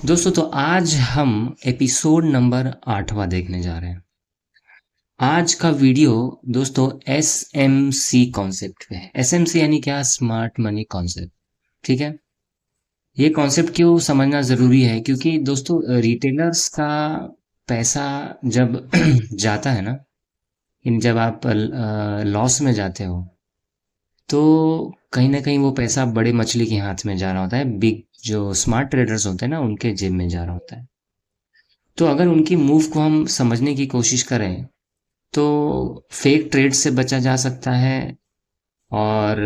दोस्तों तो आज हम एपिसोड नंबर 8वां देखने जा रहे हैं। आज का वीडियो दोस्तों एस एम सी कॉन्सेप्ट पे है। एस एम सी यानी क्या? Smart money concept. ठीक है। ये कॉन्सेप्ट क्यों समझना ज़रूरी है? क्योंकि दोस्तों रिटेलर्स का पैसा जब जाता है ना, जब आप लॉस में जाते हो तो कहीं ना कहीं वो पैसा बड़े मछली के हाथ में जा रहा होता है। बिग जो स्मार्ट ट्रेडर्स होते हैं ना, उनके जेब में जा रहा होता है। तो अगर उनकी मूव को हम समझने की कोशिश करें तो फेक ट्रेड से बचा जा सकता है और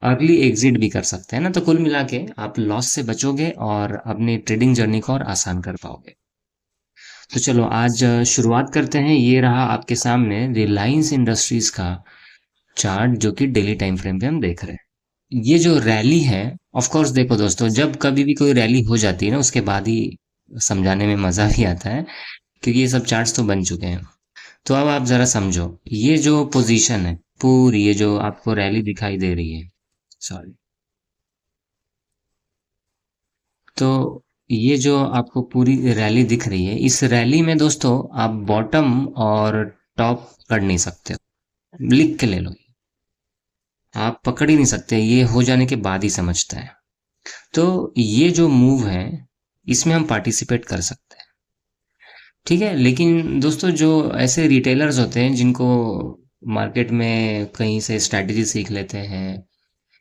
अर्ली एग्जिट भी कर सकते हैं ना। तो कुल मिला के आप लॉस से बचोगे और अपनी ट्रेडिंग जर्नी को और आसान कर पाओगे। तो चलो आज शुरुआत करते हैं। ये रहा आपके सामने रिलायंस इंडस्ट्रीज का चार्ट, जो कि डेली टाइम फ्रेम पे हम देख रहे हैं। ये जो रैली है, ऑफ कोर्स देखो दोस्तों, जब कभी भी कोई रैली हो जाती है ना, उसके बाद ही समझाने में मजा भी आता है, क्योंकि ये सब चार्ट्स तो बन चुके हैं। तो अब आप जरा समझो, ये जो पोजीशन है पूरी, ये जो आपको रैली दिखाई दे रही है, सॉरी, तो ये जो आपको पूरी रैली दिख रही है, इस रैली में दोस्तों आप बॉटम और टॉप कर नहीं सकते हो। लिख के ले लो, आप पकड़ ही नहीं सकते, ये हो जाने के बाद ही समझता है। तो ये जो मूव है, इसमें हम पार्टिसिपेट कर सकते हैं। ठीक है। लेकिन दोस्तों जो ऐसे रिटेलर्स होते हैं जिनको मार्केट में कहीं से स्ट्रैटेजी सीख लेते हैं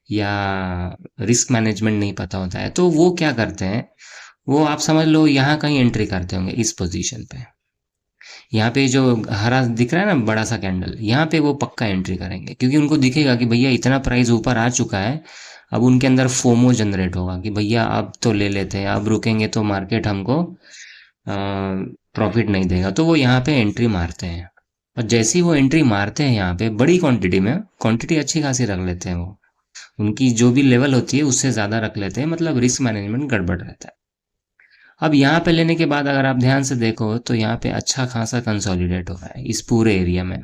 या रिस्क मैनेजमेंट नहीं पता होता है, तो वो क्या करते हैं, वो आप समझ लो यहाँ कहीं एंट्री करते होंगे इस पोजीशन पे। यहाँ पे जो हरा दिख रहा है ना, बड़ा सा कैंडल, यहाँ पे वो पक्का एंट्री करेंगे, क्योंकि उनको दिखेगा कि भैया इतना प्राइस ऊपर आ चुका है। अब उनके अंदर फोमो जनरेट होगा कि भैया अब तो ले लेते हैं, अब रुकेंगे तो मार्केट हमको प्रॉफिट नहीं देगा। तो वो यहाँ पे एंट्री मारते हैं। और जैसे ही वो एंट्री मारते हैं यहाँ पे बड़ी क्वांटिटी में, क्वांटिटी अच्छी खासी रख लेते हैं वो, उनकी जो भी लेवल होती है उससे ज़्यादा रख लेते हैं, मतलब रिस्क मैनेजमेंट गड़बड़ रहता है। अब यहाँ पे लेने के बाद अगर आप ध्यान से देखो तो यहाँ पे अच्छा खासा कंसोलिडेट हो रहा है इस पूरे एरिया में।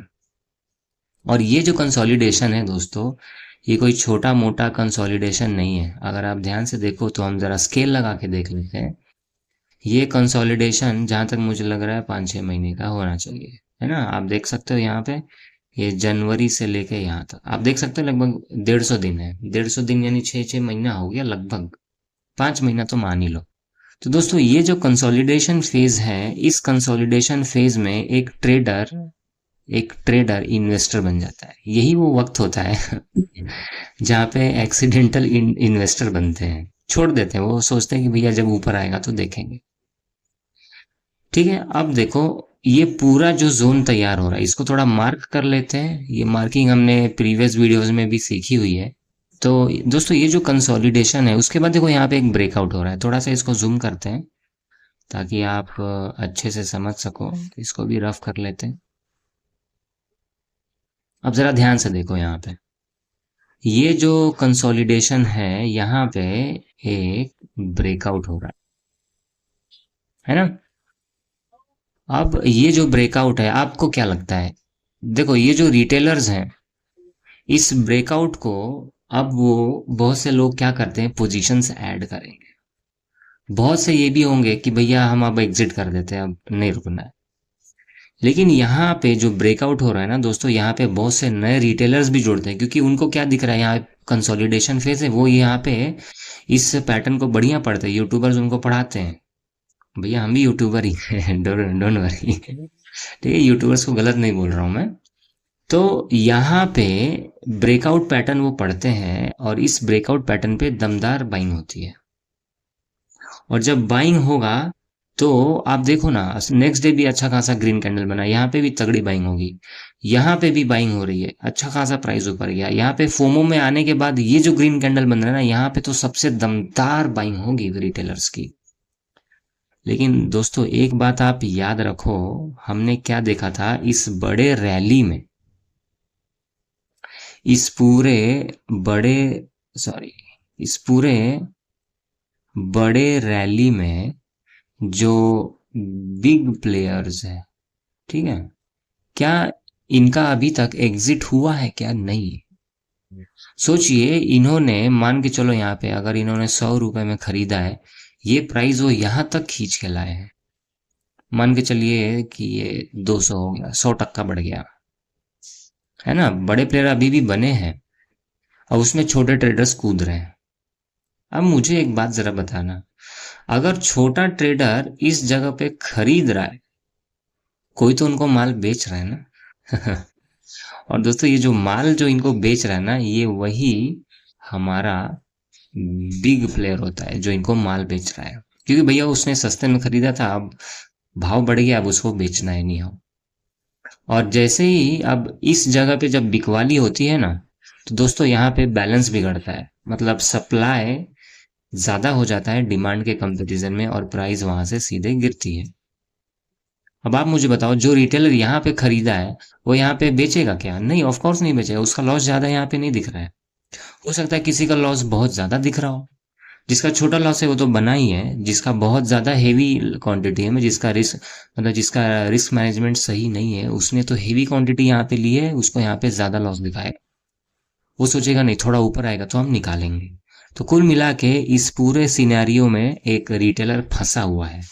और ये जो कंसोलिडेशन है दोस्तों, ये कोई छोटा मोटा कंसोलिडेशन नहीं है। अगर आप ध्यान से देखो तो हम ज़रा स्केल लगा के देख लेते हैं। ये कंसोलिडेशन जहाँ तक मुझे लग रहा है 5-6 महीने का होना चाहिए, है ना। आप देख सकते हो यहाँ पे, ये जनवरी से लेके यहाँ तक आप देख सकते हो लगभग 150 दिन है। 150 दिन यानी 6-6 महीना हो गया लगभग, 5 महीना तो मान ही लो। तो दोस्तों ये जो कंसोलिडेशन फेज है, इस कंसोलिडेशन फेज में एक ट्रेडर इन्वेस्टर बन जाता है। यही वो वक्त होता है जहाँ पे एक्सीडेंटल इन्वेस्टर बनते हैं, छोड़ देते हैं, वो सोचते हैं कि भैया जब ऊपर आएगा तो देखेंगे। ठीक है। अब देखो, ये पूरा जो जोन तैयार हो रहा है, इसको थोड़ा मार्क कर लेते हैं। ये मार्किंग हमने प्रीवियस वीडियोस में भी सीखी हुई है। तो दोस्तों ये जो कंसोलिडेशन है, उसके बाद देखो यहाँ पे एक ब्रेकआउट हो रहा है। थोड़ा सा इसको जूम करते हैं ताकि आप अच्छे से समझ सको। इसको भी रफ कर लेते हैं। अब जरा ध्यान से देखो यहाँ पे, ये जो कंसोलिडेशन है, यहाँ पे एक ब्रेकआउट हो रहा है ना। अब ये जो ब्रेकआउट है, आपको क्या लगता है? देखो ये जो रिटेलर्स हैं, इस ब्रेकआउट को अब वो बहुत से लोग क्या करते हैं, पोजीशंस ऐड करेंगे। बहुत से ये भी होंगे कि भैया हम अब एग्जिट कर देते हैं, अब नहीं रुकना है। लेकिन यहाँ पे जो ब्रेकआउट हो रहा है ना दोस्तों, यहाँ पे बहुत से नए रिटेलर्स भी जुड़ते हैं, क्योंकि उनको क्या दिख रहा है, यहाँ कंसोलिडेशन फेज है। वो यहाँ पे इस पैटर्न को बढ़िया पढ़ते हैं, यूट्यूबर्स उनको पढ़ाते हैं। भैया हम भी यूट्यूबर ही हैं, डोंट वरी। ठीक है, यूट्यूबर्स को गलत नहीं बोल रहा हूँ मैं। तो यहाँ पे ब्रेकआउट पैटर्न वो पढ़ते हैं और इस ब्रेकआउट पैटर्न पे दमदार बाइंग होती है। और जब बाइंग होगा तो आप देखो ना, नेक्स्ट डे भी अच्छा खासा ग्रीन कैंडल बना, यहाँ पे भी तगड़ी बाइंग होगी, यहाँ पे भी बाइंग हो रही है, अच्छा खासा प्राइस ऊपर गया। यहाँ पे फोमो में आने के बाद ये जो ग्रीन कैंडल बन रहा है ना, यहाँ पे तो सबसे दमदार बाइंग होगी रिटेलर्स की। लेकिन दोस्तों एक बात आप याद रखो, हमने क्या देखा था इस बड़े रैली में, इस पूरे बड़े सॉरी इस पूरे बड़े रैली में जो बिग प्लेयर्स है, ठीक है, क्या इनका अभी तक एग्जिट हुआ है क्या? नहीं। सोचिए, इन्होंने मान के चलो यहाँ पे अगर इन्होंने 100 रुपए में खरीदा है, ये प्राइस वो यहां तक खींच के लाए हैं। मान के चलिए कि ये 200 हो गया, 100 टक्का बढ़ गया, है ना। बड़े प्लेयर अभी भी बने हैं और उसमें छोटे ट्रेडर्स कूद रहे हैं। अब मुझे एक बात जरा बताना, अगर छोटा ट्रेडर इस जगह पे खरीद रहा है, कोई तो उनको माल बेच रहा है ना। और दोस्तों ये जो माल जो इनको बेच रहा है ना, ये वही हमारा बिग प्लेयर होता है जो इनको माल बेच रहा है, क्योंकि भैया उसने सस्ते में खरीदा था, अब भाव बढ़ गया, अब उसको बेचना है नहीं हो। और जैसे ही अब इस जगह पे जब बिकवाली होती है ना, तो दोस्तों यहाँ पे बैलेंस बिगड़ता है, मतलब सप्लाई ज्यादा हो जाता है डिमांड के कंपैरिजन में और प्राइस वहां से सीधे गिरती है। अब आप मुझे बताओ, जो रिटेलर यहाँ पे खरीदा है वो यहाँ पे बेचेगा क्या? नहीं, ऑफ कोर्स नहीं बेचेगा, उसका लॉस ज्यादा यहाँ पे नहीं दिख रहा है। हो सकता है किसी का लॉस बहुत ज्यादा दिख रहा हो। जिसका छोटा लॉस है वो तो बना ही है, जिसका बहुत ज्यादा हेवी क्वांटिटी है, में जिसका रिस्क, मतलब जिसका रिस्क मैनेजमेंट सही नहीं है, उसने तो हेवी क्वांटिटी यहाँ पे ली है, उसको यहाँ पे ज्यादा लॉस दिखा है। वो सोचेगा नहीं, थोड़ा ऊपर आएगा तो हम निकालेंगे। तो कुल मिला के इस पूरे सिनेरियो में एक रिटेलर फंसा हुआ है।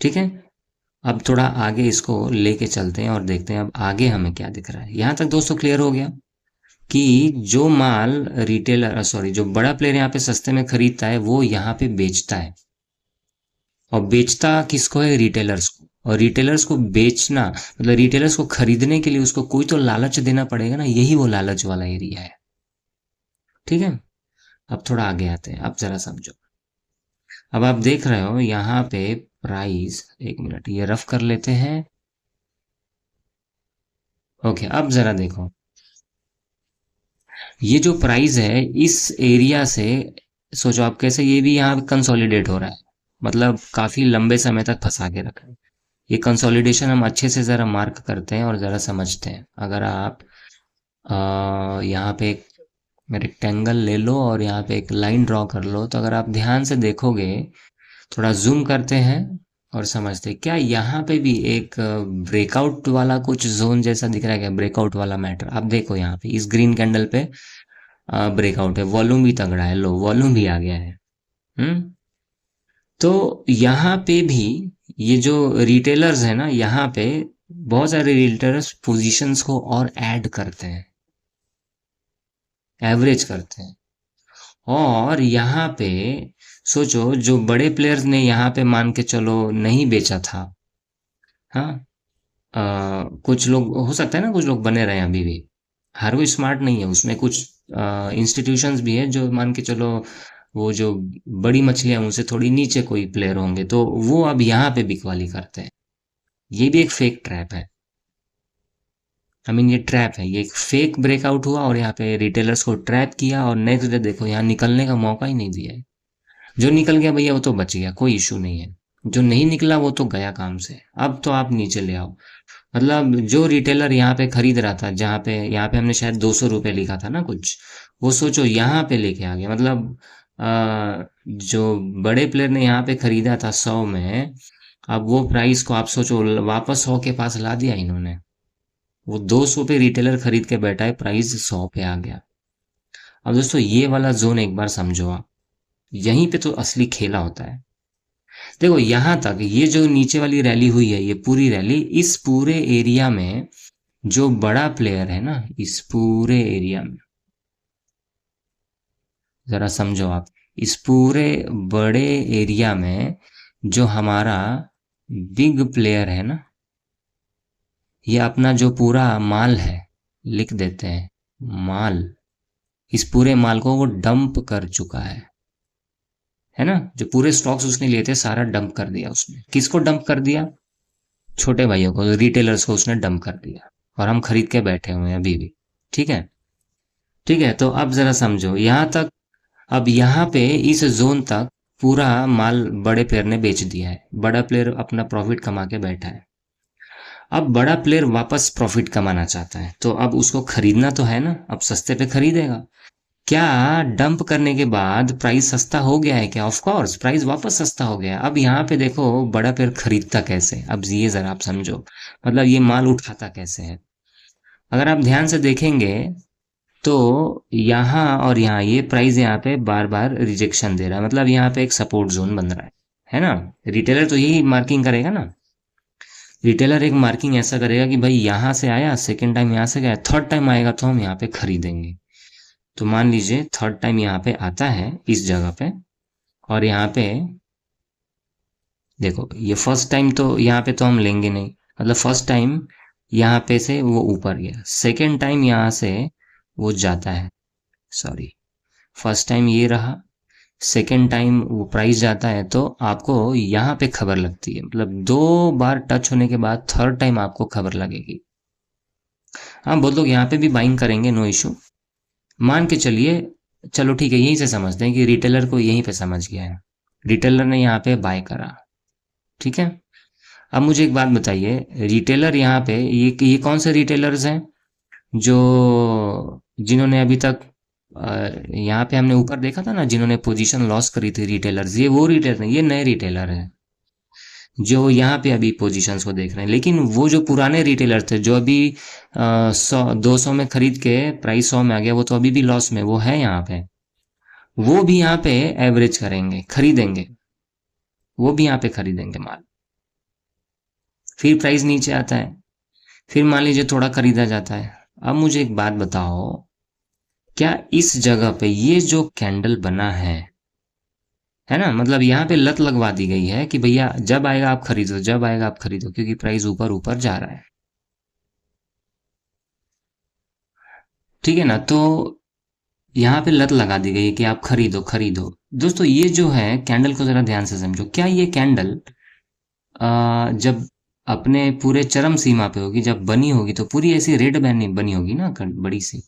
ठीक है, अब थोड़ा आगे इसको लेके चलते हैं और देखते हैं अब आगे हमें क्या दिख रहा है। यहां तक दोस्तों क्लियर हो गया कि जो माल रिटेलर, सॉरी, जो बड़ा प्लेयर यहाँ पे सस्ते में खरीदता है वो यहाँ पे बेचता है, और बेचता किसको है? रिटेलर्स को। और रिटेलर्स को बेचना मतलब रिटेलर्स को खरीदने के लिए उसको कोई तो लालच देना पड़ेगा ना, यही वो लालच वाला एरिया है। ठीक है, अब थोड़ा आगे आते हैं, अब जरा समझो। अब आप देख रहे हो यहाँ पे प्राइस, एक मिनट ये रफ कर लेते हैं। ओके, अब जरा देखो, ये जो प्राइस है इस एरिया से, सोचो आप कैसे ये भी यहाँ कंसोलिडेट हो रहा है, मतलब काफी लंबे समय तक फंसा के रखा है। ये कंसोलिडेशन हम अच्छे से जरा मार्क करते हैं और जरा समझते हैं। अगर आप यहाँ पे एक रेक्टेंगल ले लो और यहाँ पे एक लाइन ड्रॉ कर लो, तो अगर आप ध्यान से देखोगे, थोड़ा जूम करते हैं और समझते हैं, क्या यहाँ पे भी एक ब्रेकआउट वाला कुछ जोन जैसा दिख रहा है क्या? ब्रेकआउट वाला मैटर आप देखो, यहाँ पे इस ग्रीन कैंडल पे ब्रेकआउट है, वॉल्यूम भी तगड़ा है, लो वॉल्यूम भी आ गया है। हम्म। तो यहाँ पे भी ये जो रिटेलर्स है ना, यहाँ पे बहुत सारे रिटेलर्स पोजीशंस को और ऐड करते हैं, एवरेज करते हैं। और यहाँ पे सोचो, जो बड़े प्लेयर्स ने यहाँ पे मान के चलो नहीं बेचा था, हाँ, कुछ लोग हो सकता है ना, कुछ लोग बने रहे हैं अभी भी, हर कोई स्मार्ट नहीं है, उसमें कुछ इंस्टीट्यूशंस भी है जो मान के चलो, वो जो बड़ी मछलियां उनसे थोड़ी नीचे कोई प्लेयर होंगे, तो वो अब यहाँ पे बिकवाली करते हैं। ये भी एक फेक ट्रैप है। आई मीन ये ट्रैप है, ये एक फेक ब्रेकआउट हुआ और यहाँ पे रिटेलर्स को ट्रैप किया, और नेक्स्ट डे देखो यहाँ निकलने का मौका ही नहीं दिया है। जो निकल गया भैया वो तो बच गया, कोई इशू नहीं है। जो नहीं निकला वो तो गया काम से, अब तो आप नीचे ले आओ। मतलब जो रिटेलर यहाँ पे खरीद रहा था, जहाँ पे यहाँ पे हमने शायद 200 रुपये लिखा था ना कुछ, वो सोचो यहाँ पे लेके आ गया। मतलब जो बड़े प्लेयर ने यहाँ पे खरीदा था 100 में, अब वो प्राइस को आप सोचो वापस 100 के पास ला दिया इन्होंने। वो 200 पे रिटेलर खरीद के बैठा है, प्राइस 100 पे आ गया। अब दोस्तों ये वाला जोन एक बार समझो आप, यहीं पे तो असली खेला होता है। देखो यहां तक ये जो नीचे वाली रैली हुई है, ये पूरी रैली, इस पूरे एरिया में जो बड़ा प्लेयर है ना, इस पूरे एरिया में जरा समझो आप, इस पूरे बड़े एरिया में जो हमारा बिग प्लेयर है ना, ये अपना जो पूरा माल है, लिख देते हैं माल, इस पूरे माल को वो डंप कर चुका है ना। जो पूरे स्टॉक्स उसने लिए थे सारा डंप कर दिया उसने। किसको डंप कर दिया? छोटे भाइयों को, रिटेलर्स को उसने डंप कर दिया, और हम खरीद के बैठे हुए हैं अभी भी। ठीक है, ठीक है, तो अब जरा समझो यहां तक। अब यहाँ पे इस जोन तक पूरा माल बड़े प्लेयर ने बेच दिया है, बड़ा प्लेयर अपना प्रॉफिट कमा के बैठा है। अब बड़ा प्लेयर वापस प्रॉफिट कमाना चाहता है, तो अब उसको खरीदना तो है ना, अब सस्ते पे खरीदेगा। क्या डंप करने के बाद प्राइस सस्ता हो गया है क्या? ऑफ कोर्स प्राइस वापस सस्ता हो गया है। अब यहाँ पे देखो बड़ा प्लेयर खरीदता कैसे, अब ये जरा आप समझो, मतलब ये माल उठाता कैसे है। अगर आप ध्यान से देखेंगे तो यहाँ और यहाँ ये प्राइस यहाँ पे बार बार रिजेक्शन दे रहा है, मतलब यहाँ पे एक सपोर्ट जोन बन रहा है ना। रिटेलर तो यही मार्किंग करेगा ना। रिटेलर एक मार्किंग ऐसा करेगा कि भाई यहाँ से आया, सेकेंड टाइम यहाँ से गया, थर्ड टाइम आएगा तो हम यहाँ पे खरीदेंगे। तो मान लीजिए थर्ड टाइम यहाँ पे आता है इस जगह पे, और यहाँ पे देखो ये फर्स्ट टाइम तो यहाँ पे तो हम लेंगे नहीं, मतलब फर्स्ट टाइम यहाँ पे से वो ऊपर गया, सेकेंड टाइम यहाँ से वो जाता है, सॉरी, फर्स्ट टाइम ये रहा, सेकेंड टाइम वो प्राइस जाता है, तो आपको यहाँ पे खबर लगती है, मतलब 2 बार टच होने के बाद थर्ड टाइम आपको खबर लगेगी। हाँ बहुत लोग यहाँ पे भी बाइंग करेंगे, नो इशू। मान के चलिए, चलो ठीक है, यहीं से समझते हैं कि रिटेलर को यहीं पे समझ गया है, रिटेलर ने यहाँ पे बाय करा, ठीक है। अब मुझे एक बात बताइए, रिटेलर यहाँ पे ये कौन से रिटेलर्स हैं जो जिन्होंने अभी तक यहाँ पे हमने ऊपर देखा था ना, जिन्होंने पोजीशन लॉस करी थी रिटेलर्स, ये वो रिटेलर नहीं, ये नए रिटेलर हैं जो यहाँ पे अभी पोजीशंस को देख रहे हैं। लेकिन वो जो पुराने रिटेलर थे जो अभी 100 200 में खरीद के प्राइस 100 में आ गया, वो तो अभी भी लॉस में वो है यहाँ पे, वो भी यहाँ पे एवरेज करेंगे, खरीदेंगे, वो भी यहाँ पे खरीदेंगे माल। फिर प्राइस नीचे आता है, फिर मान लीजिए थोड़ा खरीदा जाता है। अब मुझे एक बात बताओ, क्या इस जगह पे ये जो कैंडल बना है ना, मतलब यहाँ पे लत लगवा दी गई है कि भैया जब आएगा आप खरीदो, जब आएगा आप खरीदो, क्योंकि प्राइस ऊपर ऊपर जा रहा है, ठीक है ना। तो यहाँ पे लत लगा दी गई है कि आप खरीदो खरीदो। दोस्तों ये जो है कैंडल को जरा ध्यान से समझो, क्या ये कैंडल जब अपने पूरे चरम सीमा पे होगी, जब बनी होगी तो पूरी ऐसी रेड बैन बनी होगी ना, बड़ी सी,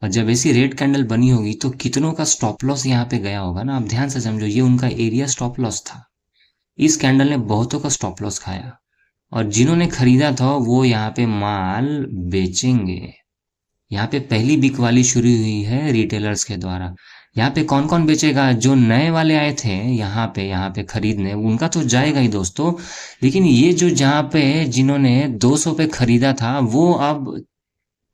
और जब ऐसी रेड कैंडल बनी होगी तो कितनों का स्टॉप लॉस यहाँ पे गया होगा ना। आप ध्यान से समझो, ये उनका एरिया स्टॉप लॉस था, इस कैंडल ने बहुतों का स्टॉप लॉस खाया, और जिन्होंने खरीदा था वो यहाँ पे माल बेचेंगे। यहाँ पे पहली बिकवाली शुरू हुई है रिटेलर्स के द्वारा। यहाँ पे कौन कौन बेचेगा, जो नए वाले आए थे यहाँ पे खरीदने, उनका तो जाएगा ही दोस्तों। लेकिन ये जो जहाँ पे जिन्होंने 200 पे खरीदा था, वो अब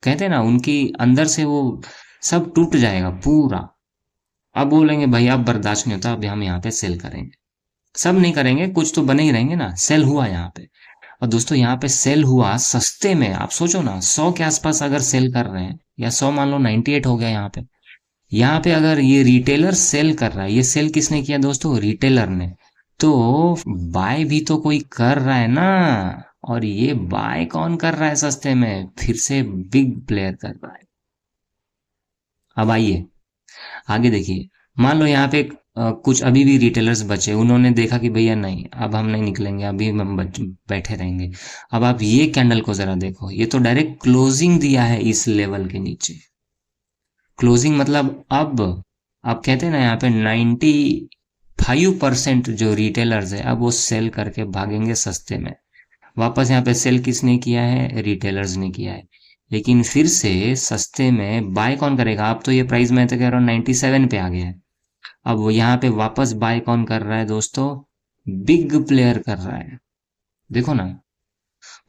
कहते हैं ना, उनकी अंदर से वो सब टूट जाएगा पूरा। अब बोलेंगे भाई अब बर्दाश्त नहीं होता, अब हम यहाँ पे सेल करेंगे। सब नहीं करेंगे, कुछ तो बने ही रहेंगे ना। सेल हुआ यहाँ पे, और दोस्तों यहाँ पे सेल हुआ सस्ते में। आप सोचो ना, 100 के आसपास अगर सेल कर रहे हैं, या 100 मान लो 98 हो गया यहाँ पे, यहाँ पे अगर ये रिटेलर सेल कर रहा है, ये सेल किसने किया दोस्तों, रिटेलर ने, तो बाय भी तो कोई कर रहा है ना। और ये बाय कौन कर रहा है सस्ते में, फिर से बिग प्लेयर कर रहा है। अब आइए आगे देखिए, मान लो यहाँ पे कुछ अभी भी रिटेलर्स बचे, उन्होंने देखा कि भैया नहीं, अब हम नहीं निकलेंगे, अभी हम बैठे रहेंगे। अब आप ये कैंडल को जरा देखो, ये तो डायरेक्ट क्लोजिंग दिया है इस लेवल के नीचे। क्लोजिंग मतलब अब कहते हैं ना, यहाँ पे 95% जो रिटेलर्स है, अब वो सेल करके भागेंगे सस्ते में। वापस यहाँ पे सेल किसने किया है, रिटेलर्स ने किया है। लेकिन फिर से सस्ते में बाय कौन करेगा। अब तो ये प्राइस मैं तो कह रहा हूँ 97 पे आ गया है। अब वो यहाँ पे वापस बाय कौन कर रहा है दोस्तों, बिग प्लेयर कर रहा है। देखो ना,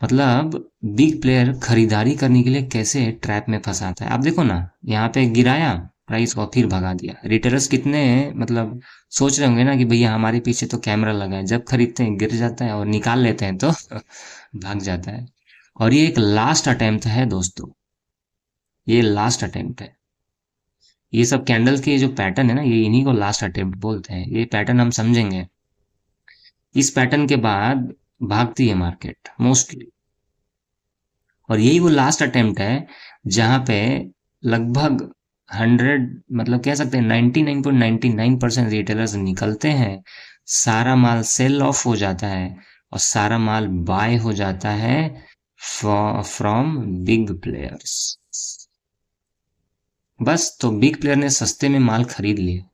मतलब बिग प्लेयर खरीदारी करने के लिए कैसे ट्रैप में फंसाता है। आप देखो ना, यहाँ पे गिराया प्राइस को, फिर भगा दिया। रिटेलर्स कितने मतलब सोच रहे होंगे ना कि भैया हमारे पीछे तो कैमरा लगा है, जब खरीदते हैं गिर जाता है, और निकाल लेते हैं तो भाग जाता है। और ये एक लास्ट अटेम्प्ट है दोस्तों, ये लास्ट अटेम्प्ट है। ये सब कैंडल के जो पैटर्न है ना, ये इन्हीं को लास्ट अटेम्प्ट बोलते हैं। ये पैटर्न हम समझेंगे, इस पैटर्न के बाद भागती है मार्केट मोस्टली। और यही वो लास्ट अटेम्प्ट है जहां पे लगभग 100, मतलब कह सकते हैं 99.99% रिटेलर्स निकलते हैं, सारा माल सेल ऑफ हो जाता है, और सारा माल बाय हो जाता है फ्रॉम बिग प्लेयर्स। बस तो बिग प्लेयर ने सस्ते में माल खरीद लिया,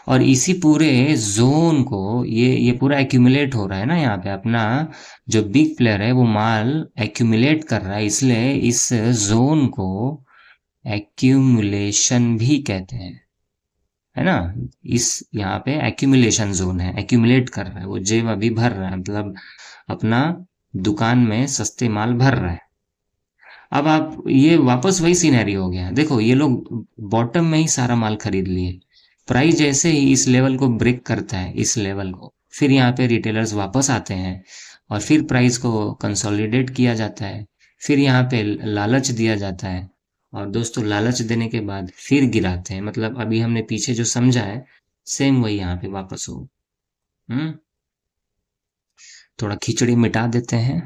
और इसी पूरे जोन को ये पूरा एक्यूमुलेट हो रहा है ना यहाँ पे। अपना जो बिग प्लेयर है वो माल एक्यूमुलेट कर रहा है, इसलिए इस जोन को एक्यूमुलेशन भी कहते हैं, है ना। इस यहाँ पे एक्यूमुलेशन जोन है, एक्यूमुलेट कर रहा है, वो जेब अभी भर रहा है, मतलब अपना दुकान में सस्ते माल भर रहा है। अब आप ये वापस वही सिनेरियो हो गया, देखो ये लोग बॉटम में ही सारा माल खरीद लिए, प्राइस जैसे ही इस लेवल को ब्रेक करता है, इस लेवल को, फिर यहाँ पे रिटेलर्स वापस आते हैं और फिर प्राइस को कंसोलिडेट किया जाता है, फिर यहाँ पे लालच दिया जाता है, और दोस्तों लालच देने के बाद फिर गिराते हैं, मतलब अभी हमने पीछे जो समझा है सेम वही यहाँ पे वापस हो। हम्म। थोड़ा खिचड़ी मिटा देते हैं।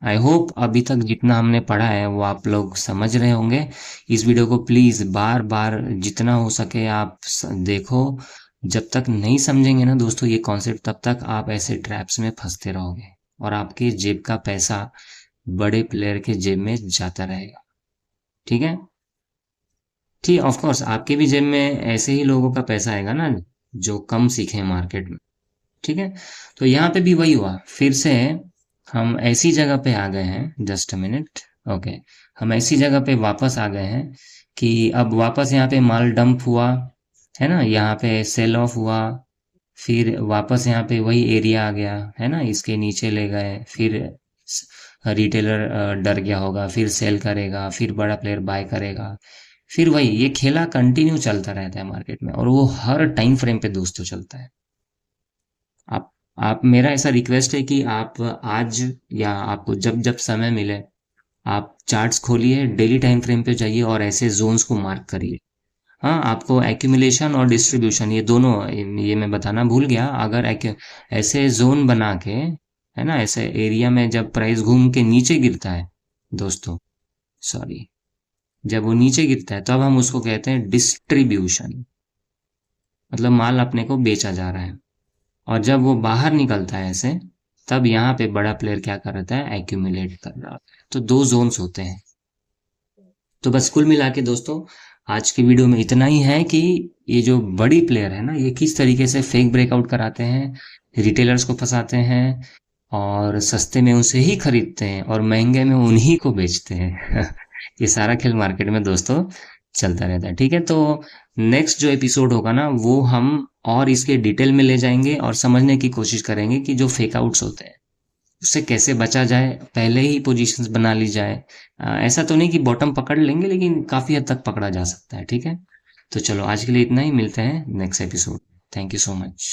आई होप अभी तक जितना हमने पढ़ा है वो आप लोग समझ रहे होंगे। इस वीडियो को प्लीज बार बार जितना हो सके आप देखो। जब तक नहीं समझेंगे ना दोस्तों ये कॉन्सेप्ट, तब तक आप ऐसे ट्रैप्स में फंसते रहोगे और आपके जेब का पैसा बड़े प्लेयर के जेब में जाता रहेगा। ठीक है। ठीक, ऑफ कोर्स आपके भी जेब में ऐसे ही लोगों का पैसा आएगा ना जो कम सीखे मार्केट में। ठीक है। तो यहाँ पे भी वही हुआ, फिर से हम ऐसी जगह पे आ गए हैं, जस्ट अ मिनट। ओके। हम ऐसी जगह पे वापस आ गए हैं कि अब वापस यहाँ पे माल डंप हुआ, है ना, यहाँ पे सेल ऑफ हुआ, फिर वापस यहाँ पे वही एरिया आ गया, है ना, इसके नीचे ले गए, फिर रिटेलर डर गया होगा, फिर सेल करेगा, फिर बड़ा प्लेयर बाय करेगा, फिर वही ये खेला कंटिन्यू चलता रहता है मार्केट में, और वो हर टाइम फ्रेम पे दोस्तों चलता है। आप आप मेरा ऐसा रिक्वेस्ट है कि आप आज या आपको जब जब समय मिले आप चार्ट्स खोलिए, डेली टाइम फ्रेम पे जाइए और ऐसे जोन्स को मार्क करिए। हाँ, आपको एक्यूमुलेशन और डिस्ट्रीब्यूशन ये दोनों, ये मैं बताना भूल गया, अगर ऐसे जोन बना के, है ना, ऐसे एरिया में जब प्राइस घूम के नीचे गिरता है दोस्तों, सॉरी, जब वो नीचे गिरता है तब हम उसको कहते हैं डिस्ट्रीब्यूशन, मतलब माल अपने को बेचा जा रहा है। और जब वो बाहर निकलता है ऐसे, तब यहाँ पे बड़ा प्लेयर क्या कर रहा है, एक्यूमुलेट कर रहा है। तो दो जोन्स होते हैं। तो बस कुल मिला के दोस्तों आज की वीडियो में इतना ही है कि ये जो बड़ी प्लेयर है ना, ये किस तरीके से फेक ब्रेकआउट कराते हैं, रिटेलर्स को फंसाते हैं, और सस्ते में उनसे ही खरीदते हैं और महंगे में उन्हीं को बेचते हैं। ये सारा खेल मार्केट में दोस्तों चलता रहता है। ठीक है। तो नेक्स्ट जो एपिसोड होगा ना वो हम और इसके डिटेल में ले जाएंगे और समझने की कोशिश करेंगे कि जो फेक आउट्स होते हैं उससे कैसे बचा जाए, पहले ही पोजीशंस बना ली जाए। ऐसा तो नहीं कि बॉटम पकड़ लेंगे, लेकिन काफी हद तक पकड़ा जा सकता है। ठीक है। तो चलो आज के लिए इतना ही, मिलते हैं next episode. Thank you so much.